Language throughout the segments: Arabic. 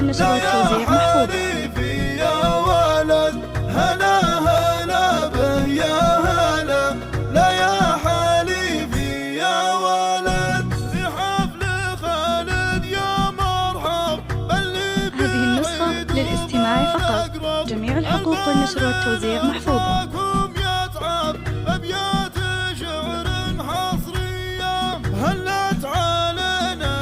والنشر والتوزيع محفوظة. يا ولد هلا هلا به يا هلا، لا يا حليفي يا ولد، في حفل خالد يا مرحب. هذه النسخة للاستماع فقط، جميع الحقوق والنشر والتوزيع محفوظة.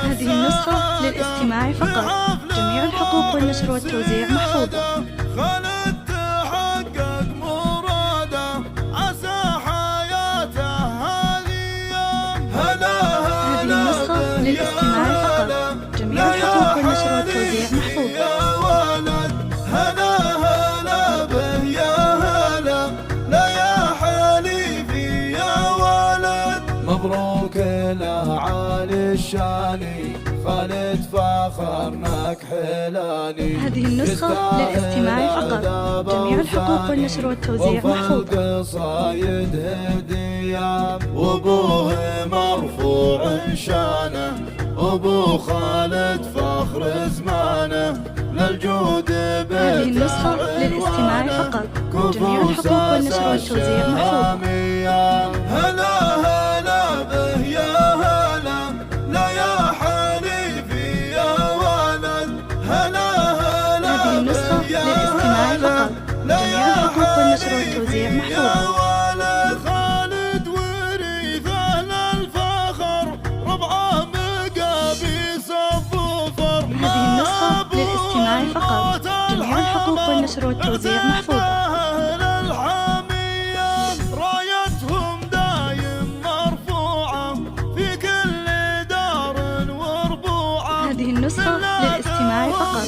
هذه النسخة للاستماع فقط، جميع الحقوق والنشر والتوزيع محفوظة. خالد تحقق مراده، عسى حياته هذه. هذه النسخة للاستماع فقط، جميع الحقوق والنشر والتوزيع محفوظة. يا ولد هلا هلا به يا هلا، لا يا حليفي يا ولد. مبروك الأعالي الشاني، خالد فاخرناك حلاني. هذه النسخة للاستماع فقط، جميع الحقوق والنشر والتوزيع محفوظة. قصايد هدية وابوه مرفوع شانه، ابو خالد فخر زمانه، للجود هذه النسخة للاستماع فقط، جميع الحقوق والنشر والتوزيع محفوظة. هلا هلا به يا هلا، لا يا حليفي يا ولد. هلا هلا هذه النسخة للاستماع فقط، جميع الحقوق والنشر والتوزيع محفوظة. خالد ورث أهل الفخر، ربعه مقابيس الظفر. هذه النسخة للاستماع فقط، جميع الحقوق والنشر والتوزيع محفوظة. رايتهم دايم مرفوعة في كل دار وربوعة. هذه النسخة للاستماع فقط،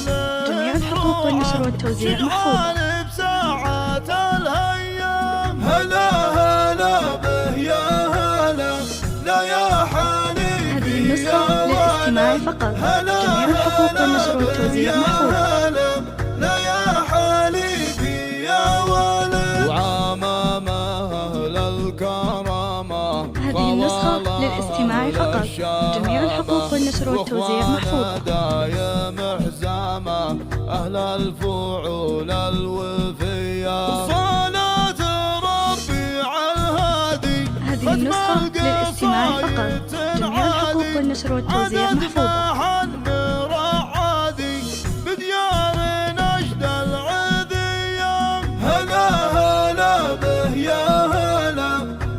جميع الحقوق والنشر والتوزيع محفوظة. بساعات الهيام. هلا هلا به يا هلا، لا يا حليفي. هذه النسخة للاستماع فقط، جميع الحقوق والنشر والتوزيع محفوظة. لا يا حليفي يا ولد. وعامام أهل الكرامة. هذه النسخة للاستماع فقط، جميع الحقوق والنشر والتوزيع محفوظة. دايم حزامة أهل الفعول الوفية. صلاة ربي على الهادي. هذه النسخة للاستماع فقط، جميع الحقوق والنشر والتوزيع محفوظة. بديار نجد العذية. هلا هلا به يا هلا،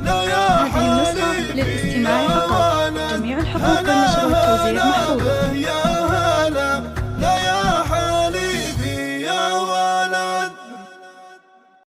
لا يا هذه النسخة للاستماع فقط، جميع الحقوق